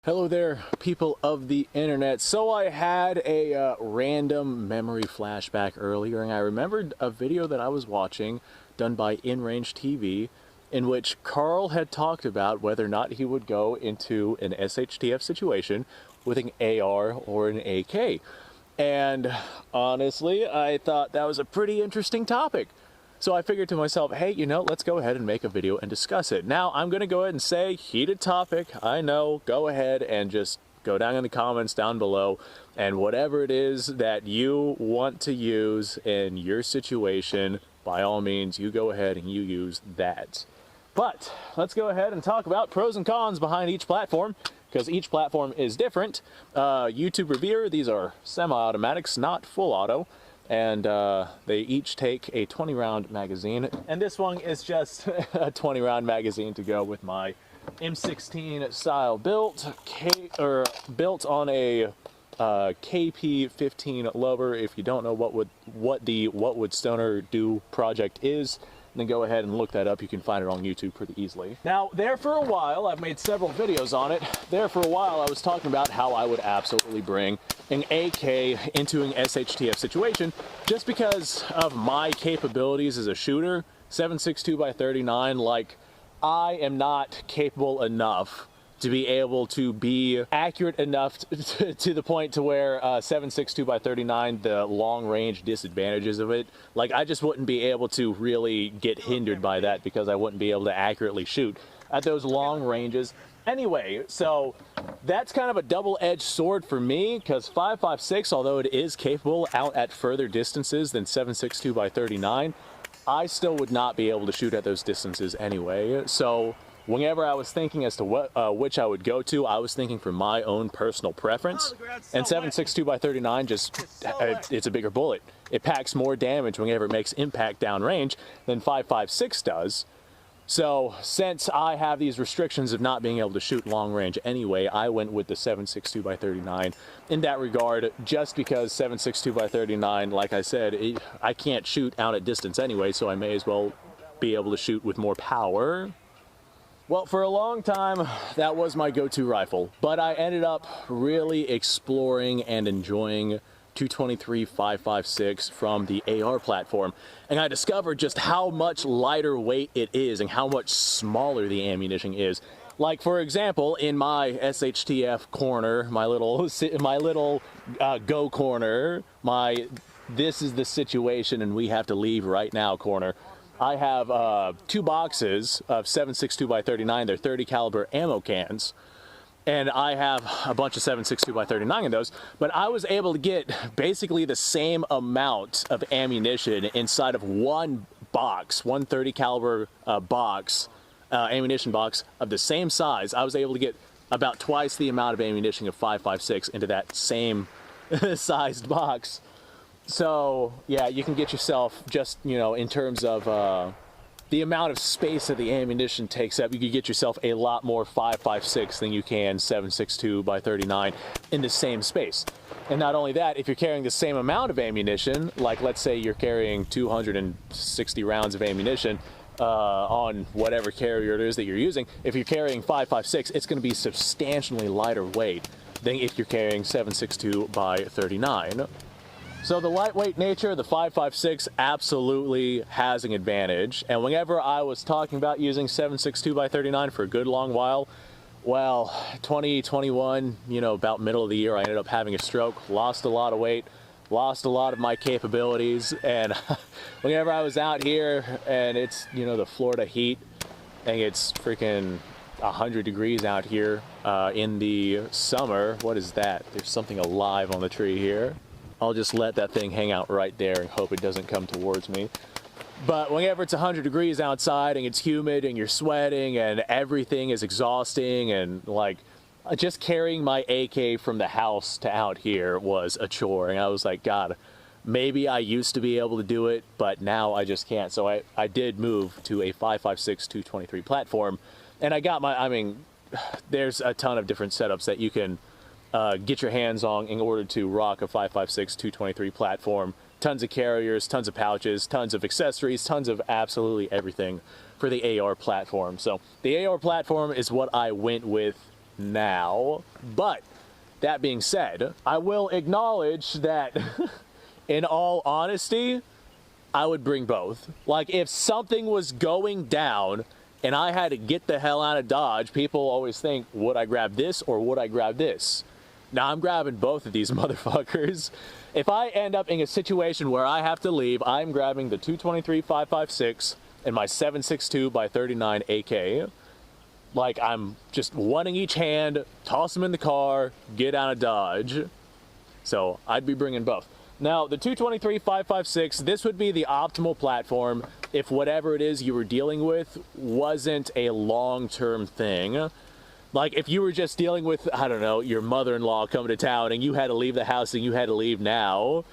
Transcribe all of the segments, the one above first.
Hello there, people of the internet. So I had a random memory flashback earlier, and I remembered a video that I was watching done by InRange TV in which Carl had talked about whether or not he would go into an SHTF situation with an AR or an AK. And honestly, I thought that was a pretty interesting topic. So I figured to myself, hey, let's go ahead and make a video and discuss it. Now, I'm going to go ahead and say, heated topic, I know, go ahead and just go down in the comments down below, and whatever it is that you want to use in your situation, by all means, you go ahead and you use that. But let's go ahead and talk about pros and cons behind each platform, because each platform is different. YouTube reviewer, these are semi-automatics, not full auto. And they each take a 20-round magazine, and this one is just a 20-round magazine to go with my M16 style built on a KP15 lower. If you don't know what the What Would Stoner Do project is, then go ahead and look that up. You can find it on YouTube pretty easily. Now, there for a while, I've made several videos on it. There for a while, I was talking about how I would absolutely bring an AK into an SHTF situation just because of my capabilities as a shooter. 7.62x39, like, I am not capable enough to be able to be accurate enough to the point to where 7.62x39, the long range disadvantages of it, like, I just wouldn't be able to really get hindered by that because I wouldn't be able to accurately shoot at those long ranges. Anyway, so that's kind of a double-edged sword for me, because 5.56, although it is capable out at further distances than 7.62x39, I still would not be able to shoot at those distances anyway. So whenever I was thinking as to which I would go to, I was thinking for my own personal preference. And 7.62x39 just, it's a bigger bullet. It packs more damage whenever it makes impact downrange than 5.56 does. So since I have these restrictions of not being able to shoot long range anyway, I went with the 7.62x39 in that regard, just because 7.62x39, like I said, I can't shoot out at distance anyway, so I may as well be able to shoot with more power. Well, for a long time, that was my go-to rifle, but I ended up really exploring and enjoying 223 5.56 from the AR platform, and I discovered just how much lighter weight it is and how much smaller the ammunition is. Like, for example, in my SHTF corner, my little go corner, this is the situation and we have to leave right now corner, I have two boxes of 7.62x39. They're 30 caliber ammo cans. And I have a bunch of 7.62x39 in those, but I was able to get basically the same amount of ammunition inside of one box, one 30 caliber box, ammunition box of the same size. I was able to get about twice the amount of ammunition of 5.56 into that same sized box. So yeah, you can get yourself just, in terms of the amount of space that the ammunition takes up, you could get yourself a lot more 5.56 than you can 7.62x39 in the same space. And not only that, if you're carrying the same amount of ammunition, like let's say you're carrying 260 rounds of ammunition on whatever carrier it is that you're using, if you're carrying 5.56, it's going to be substantially lighter weight than if you're carrying 7.62x39. So the lightweight nature of the 5.56 absolutely has an advantage, and whenever I was talking about using 7.62x39 for a good long while, well, 2021, about middle of the year, I ended up having a stroke, lost a lot of weight, lost a lot of my capabilities, and whenever I was out here and it's, the Florida heat, and it's freaking 100 degrees out here in the summer. What is that? There's something alive on the tree here. I'll just let that thing hang out right there and hope it doesn't come towards me. But whenever it's 100 degrees outside and it's humid and you're sweating and everything is exhausting, and like, just carrying my AK from the house to out here was a chore. And I was like, God, maybe I used to be able to do it, but now I just can't. So I did move to a 5.56 223 platform, and I got there's a ton of different setups that you can get your hands on in order to rock a 5.56 223 platform. Tons of carriers, tons of pouches, tons of accessories, tons of absolutely everything for the AR platform. So the AR platform is what I went with now. But that being said, I will acknowledge that in all honesty, I would bring both. Like, if something was going down and I had to get the hell out of Dodge, people always think, would I grab this or would I grab this? Now, I'm grabbing both of these motherfuckers. If I end up in a situation where I have to leave, I'm grabbing the 223-556 and my 7.62x39 AK. Like, I'm just one in each hand, toss them in the car, get out of Dodge. So I'd be bringing both. Now, the 223-556, this would be the optimal platform if whatever it is you were dealing with wasn't a long-term thing. Like, if you were just dealing with, I don't know, your mother-in-law coming to town and you had to leave the house and you had to leave now,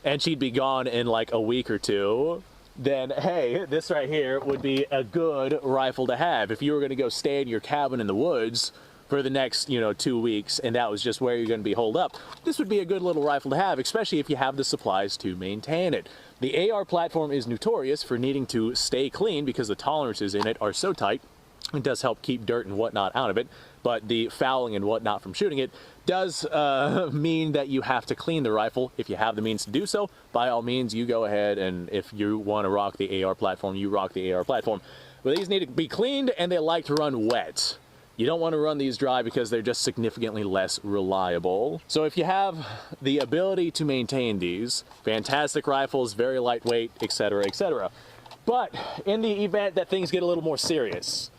and she'd be gone in like a week or two, then, hey, this right here would be a good rifle to have. If you were going to go stay in your cabin in the woods for the next, 2 weeks, and that was just where you're going to be holed up, this would be a good little rifle to have, especially if you have the supplies to maintain it. The AR platform is notorious for needing to stay clean because the tolerances in it are so tight. It does help keep dirt and whatnot out of it, but the fouling and whatnot from shooting it does mean that you have to clean the rifle. If you have the means to do so, by all means, you go ahead, and if you want to rock the AR platform, you rock the AR platform. But these need to be cleaned, and they like to run wet. You don't want to run these dry because they're just significantly less reliable. So if you have the ability to maintain these, fantastic rifles, very lightweight, etc., etc. But in the event that things get a little more serious,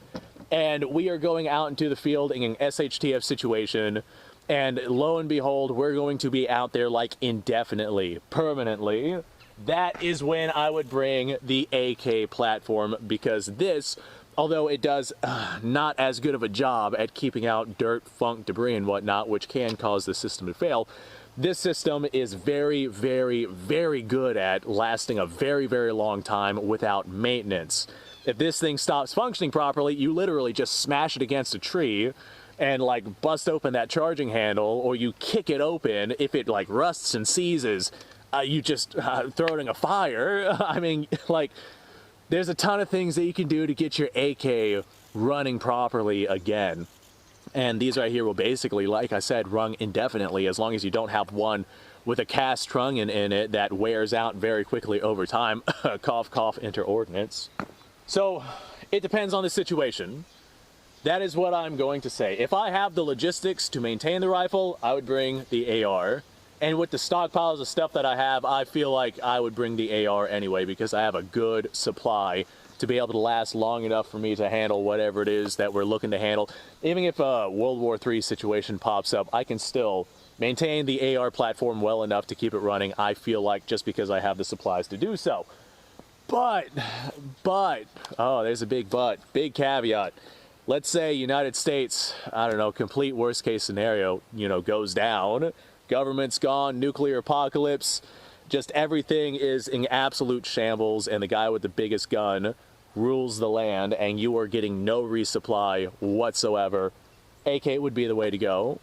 and we are going out into the field in an SHTF situation, and lo and behold, we're going to be out there like indefinitely, permanently, that is when I would bring the AK platform, because this, although it does not as good of a job at keeping out dirt, funk, debris, and whatnot, which can cause the system to fail, this system is very, very, very good at lasting a very, very long time without maintenance. If this thing stops functioning properly, you literally just smash it against a tree and like bust open that charging handle, or you kick it open. If it like rusts and seizes, you just throw it in a fire. I mean, like, there's a ton of things that you can do to get your AK running properly again. And these right here will basically, like I said, run indefinitely, as long as you don't have one with a cast trunnion in it that wears out very quickly over time. Cough, cough, enter ordnance. So it depends on the situation. That is what I'm going to say. If I have the logistics to maintain the rifle, I would bring the AR. And with the stockpiles of stuff that I have, I feel like I would bring the AR anyway, because I have a good supply to be able to last long enough for me to handle whatever it is that we're looking to handle. Even if a World War III situation pops up, I can still maintain the AR platform well enough to keep it running, I feel like, just because I have the supplies to do so. But, oh, there's a big but, big caveat. Let's say United States, I don't know, complete worst case scenario, goes down. Government's gone, nuclear apocalypse, just everything is in absolute shambles, and the guy with the biggest gun rules the land, and you are getting no resupply whatsoever. AK would be the way to go,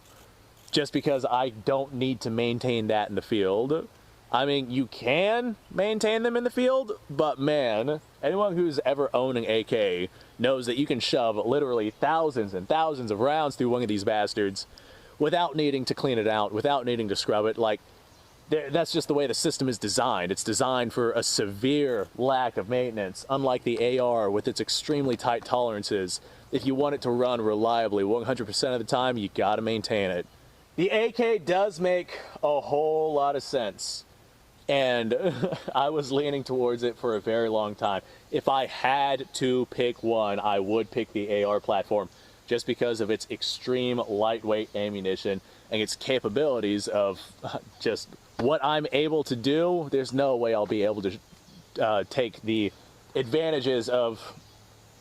just because I don't need to maintain that in the field. I mean, you can maintain them in the field, but man, anyone who's ever owned an AK knows that you can shove literally thousands and thousands of rounds through one of these bastards without needing to clean it out, without needing to scrub it. Like, that's just the way the system is designed. It's designed for a severe lack of maintenance, unlike the AR with its extremely tight tolerances. If you want it to run reliably 100% of the time, you gotta maintain it. The AK does make a whole lot of sense, and I was leaning towards it for a very long time. If I had to pick one, I would pick the AR platform, just because of its extreme lightweight ammunition and its capabilities of just what I'm able to do. There's no way I'll be able to take the advantages of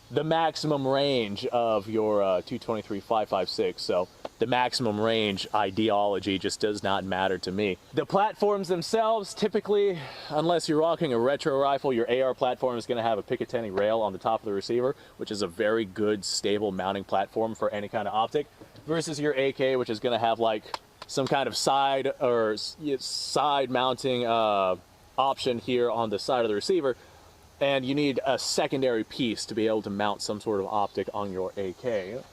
the maximum range of your 223-556. So the maximum range ideology just does not matter to me. The platforms themselves, typically, unless you're rocking a retro rifle, your AR platform is going to have a Picatinny rail on the top of the receiver, which is a very good, stable mounting platform for any kind of optic, versus your AK, which is going to have like some kind of side mounting option here on the side of the receiver, and you need a secondary piece to be able to mount some sort of optic on your AK.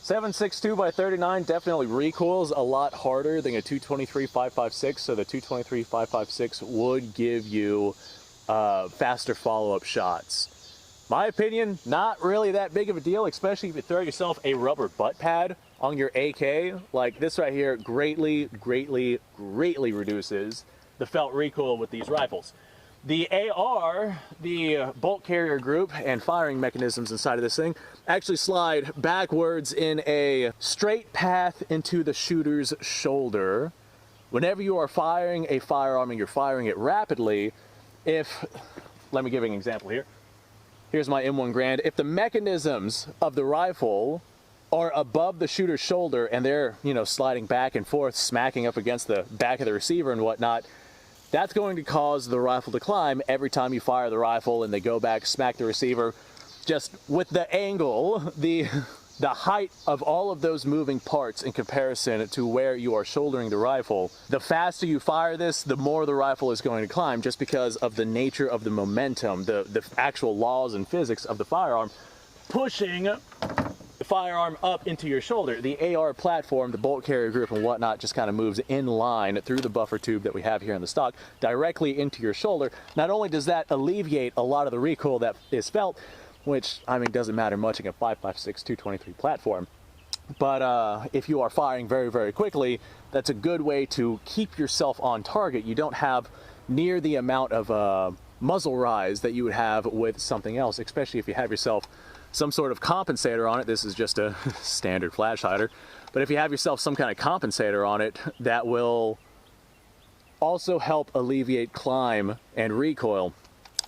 7.62 by 39 definitely recoils a lot harder than a 223-556, so the 223-556 would give you faster follow-up shots. My opinion, not really that big of a deal, especially if you throw yourself a rubber butt pad on your AK. Like this right here greatly reduces the felt recoil with these rifles. The AR, the bolt carrier group and firing mechanisms inside of this thing actually slide backwards in a straight path into the shooter's shoulder. Whenever you are firing a firearm and you're firing it rapidly, let me give you an example here. Here's my M1 Grand. If the mechanisms of the rifle are above the shooter's shoulder and they're, sliding back and forth, smacking up against the back of the receiver and whatnot, that's going to cause the rifle to climb every time you fire the rifle and they go back, smack the receiver. Just with the angle, the height of all of those moving parts in comparison to where you are shouldering the rifle, the faster you fire this, the more the rifle is going to climb, just because of the nature of the momentum, the actual laws and physics of the firearm, pushing the firearm up into your shoulder. The AR platform, the bolt carrier group and whatnot just kind of moves in line through the buffer tube that we have here in the stock directly into your shoulder. Not only does that alleviate a lot of the recoil that is felt, which doesn't matter much in a 5.56 223 platform, but if you are firing very quickly, that's a good way to keep yourself on target. You don't have near the amount of muzzle rise that you would have with something else, especially if you have yourself some sort of compensator on it. This is just a standard flash hider, but if you have yourself some kind of compensator on it, that will also help alleviate climb and recoil,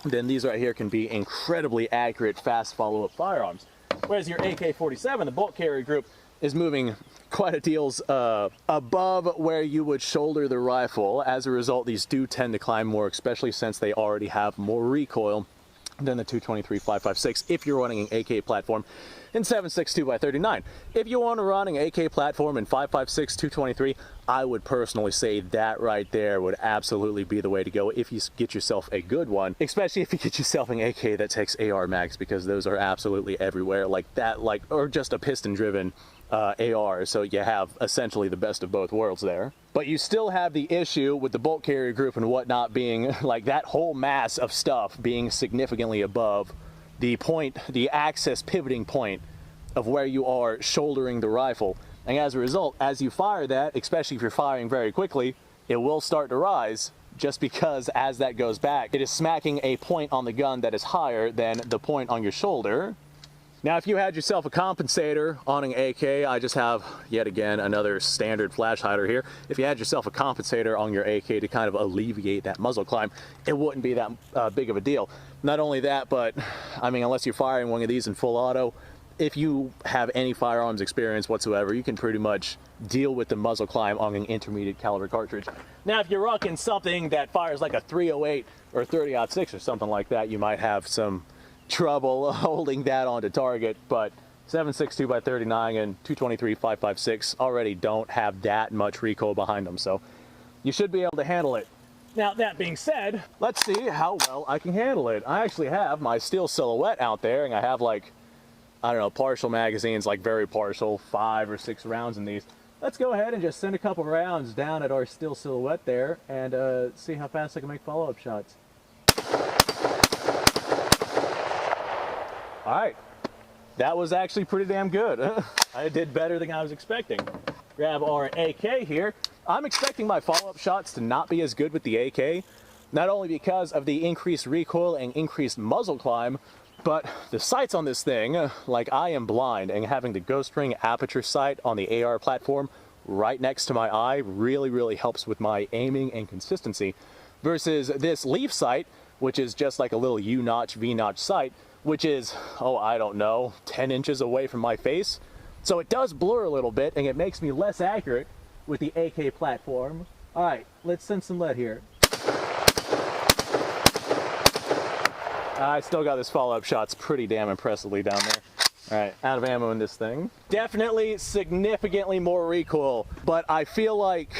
then these right here can be incredibly accurate, fast follow-up firearms. Whereas your AK47, the bolt carrier group, is moving quite a deals above where you would shoulder the rifle. As a result, these do tend to climb more, especially since they already have more recoil than the 223-556 if you're running an AK platform in 7.62 by 39. If you want to run an AK platform in 5.56 223, I would personally say that right there would absolutely be the way to go if you get yourself a good one, especially if you get yourself an AK that takes AR mags, because those are absolutely everywhere like that, or just a piston driven AR, so you have essentially the best of both worlds there. But you still have the issue with the bolt carrier group and whatnot being like that whole mass of stuff being significantly above the point, the axis pivoting point of where you are shouldering the rifle. And as a result, as you fire that, especially if you're firing very quickly, it will start to rise, just because as that goes back, it is smacking a point on the gun that is higher than the point on your shoulder. Now, if you had yourself a compensator on an AK, I just have, yet again, another standard flash hider here. If you had yourself a compensator on your AK to kind of alleviate that muzzle climb, it wouldn't be that big of a deal. Not only that, but, unless you're firing one of these in full auto, if you have any firearms experience whatsoever, you can pretty much deal with the muzzle climb on an intermediate caliber cartridge. Now, if you're rocking something that fires like a 308 or 30-06 or something like that, you might have some trouble holding that onto target, but 7.62 by 39 and 223-556 already don't have that much recoil behind them, so you should be able to handle it. Now, that being said, let's see how well I can handle it. I actually have my steel silhouette out there, and I have partial magazines, very partial, 5 or 6 rounds in these. Let's go ahead and just send a couple rounds down at our steel silhouette there and see how fast I can make follow-up shots. All right, that was actually pretty damn good. I did better than I was expecting. Grab our AK here. I'm expecting my follow-up shots to not be as good with the AK, not only because of the increased recoil and increased muzzle climb, but the sights on this thing, I am blind, and having the ghost ring aperture sight on the AR platform right next to my eye really helps with my aiming and consistency, versus this leaf sight, which is just like a little U-notch, V-notch sight, which is, 10 inches away from my face. So it does blur a little bit, and it makes me less accurate with the AK platform. All right, let's send some lead here. I still got this follow-up shots pretty damn impressively down there. All right, out of ammo in this thing. Definitely significantly more recoil, but I feel like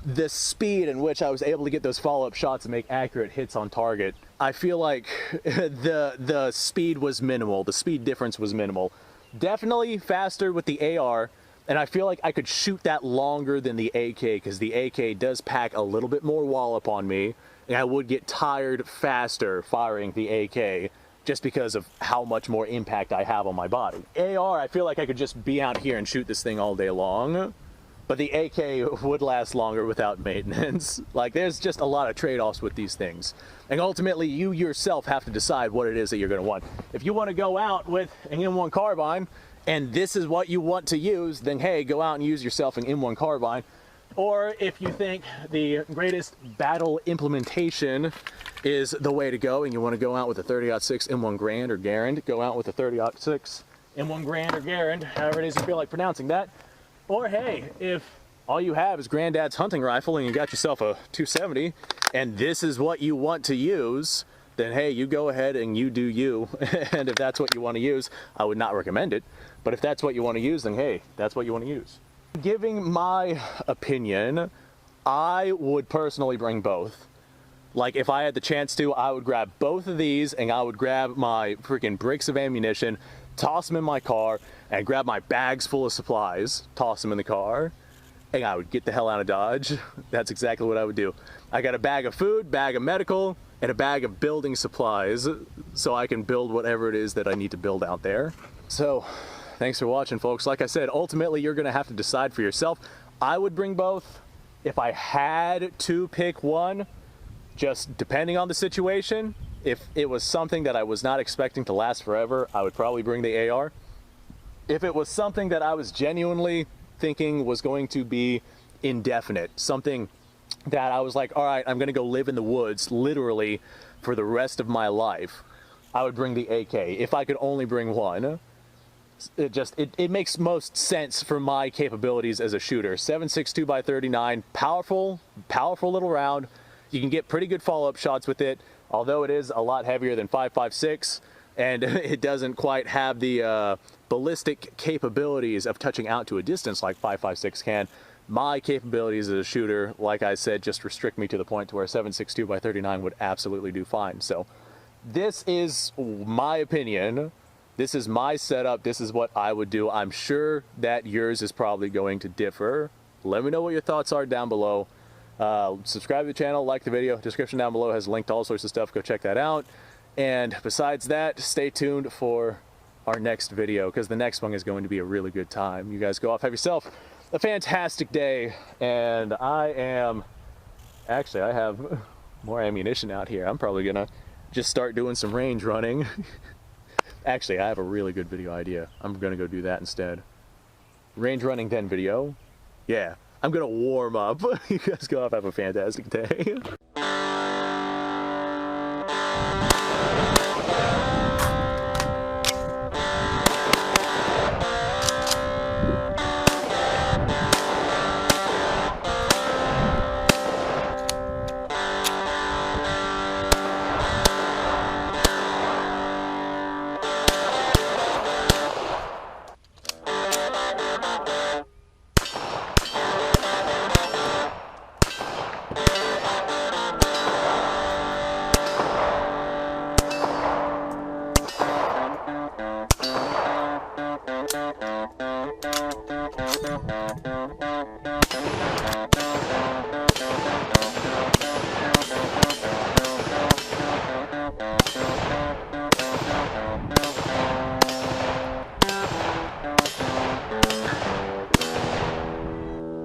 the speed in which I was able to get those follow-up shots and make accurate hits on target, I feel like the speed was minimal. The speed difference was minimal. Definitely faster with the AR, and I feel like I could shoot that longer than the AK, because the AK does pack a little bit more wallop on me, and I would get tired faster firing the AK just because of how much more impact I have on my body. AR, I feel like I could just be out here and shoot this thing all day long, but the AK would last longer without maintenance. Like, there's just a lot of trade-offs with these things. And ultimately, you yourself have to decide what it is that you're gonna want. If you wanna go out with an M1 carbine, and this is what you want to use, then hey, go out and use yourself an M1 carbine. Or if you think the greatest battle implementation is the way to go, and you wanna go out with a 30-06 M1 Garand or Garand, go out with a 30-06 M1 Garand or Garand, however it is you feel like pronouncing that. Or hey, if all you have is Granddad's hunting rifle and you got yourself a 270 and this is what you want to use, then hey, you go ahead and you do you. And if that's what you want to use, I would not recommend it. But if that's what you want to use, then hey, that's what you want to use. Giving my opinion, I would personally bring both. Like, if I had the chance to, I would grab both of these and I would grab my freaking bricks of ammunition, toss them in my car, and grab my bags full of supplies, toss them in the car, and I would get the hell out of Dodge. That's exactly what I would do. I got a bag of food, bag of medical, and a bag of building supplies, so I can build whatever it is that I need to build out there. So, thanks for watching, folks. Like I said, ultimately you're gonna have to decide for yourself. I would bring both. If I had to pick one, just depending on the situation, if it was something that I was not expecting to last forever, I would probably bring the AR. If it was something that I was genuinely thinking was going to be indefinite, something that I was like, all right, I'm gonna go live in the woods literally for the rest of my life, I would bring the AK. If I could only bring one, it makes most sense for my capabilities as a shooter. 7.62 by 39, powerful little round. You can get pretty good follow-up shots with it, although it is a lot heavier than 5.56, and it doesn't quite have the ballistic capabilities of touching out to a distance like 5.56 can. My capabilities as a shooter, like I said, just restrict me to the point to where 7.62 by 39 would absolutely do fine. So this is my opinion. This is my setup. This is what I would do. I'm sure that yours is probably going to differ. Let me know what your thoughts are down below. Subscribe to the channel, like the video. Description down below has a link to all sorts of stuff. Go check that out. And besides that, stay tuned for our next video, because the next one is going to be a really good time. You guys go off, have yourself a fantastic day. And I have more ammunition out here. I'm probably gonna just start doing some range running. Actually, I have a really good video idea. I'm gonna go do that instead. Range running then video. Yeah, I'm gonna warm up. You guys go off, have a fantastic day.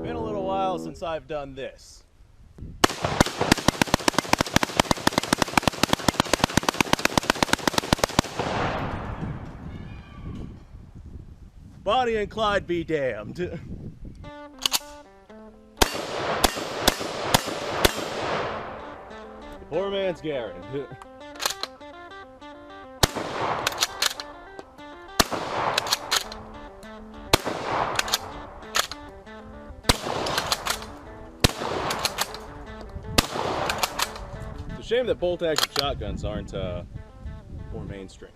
Been a little while since I've done this. Bonnie and Clyde be damned. Poor man's Garand. It's a shame that bolt-action shotguns aren't more mainstream.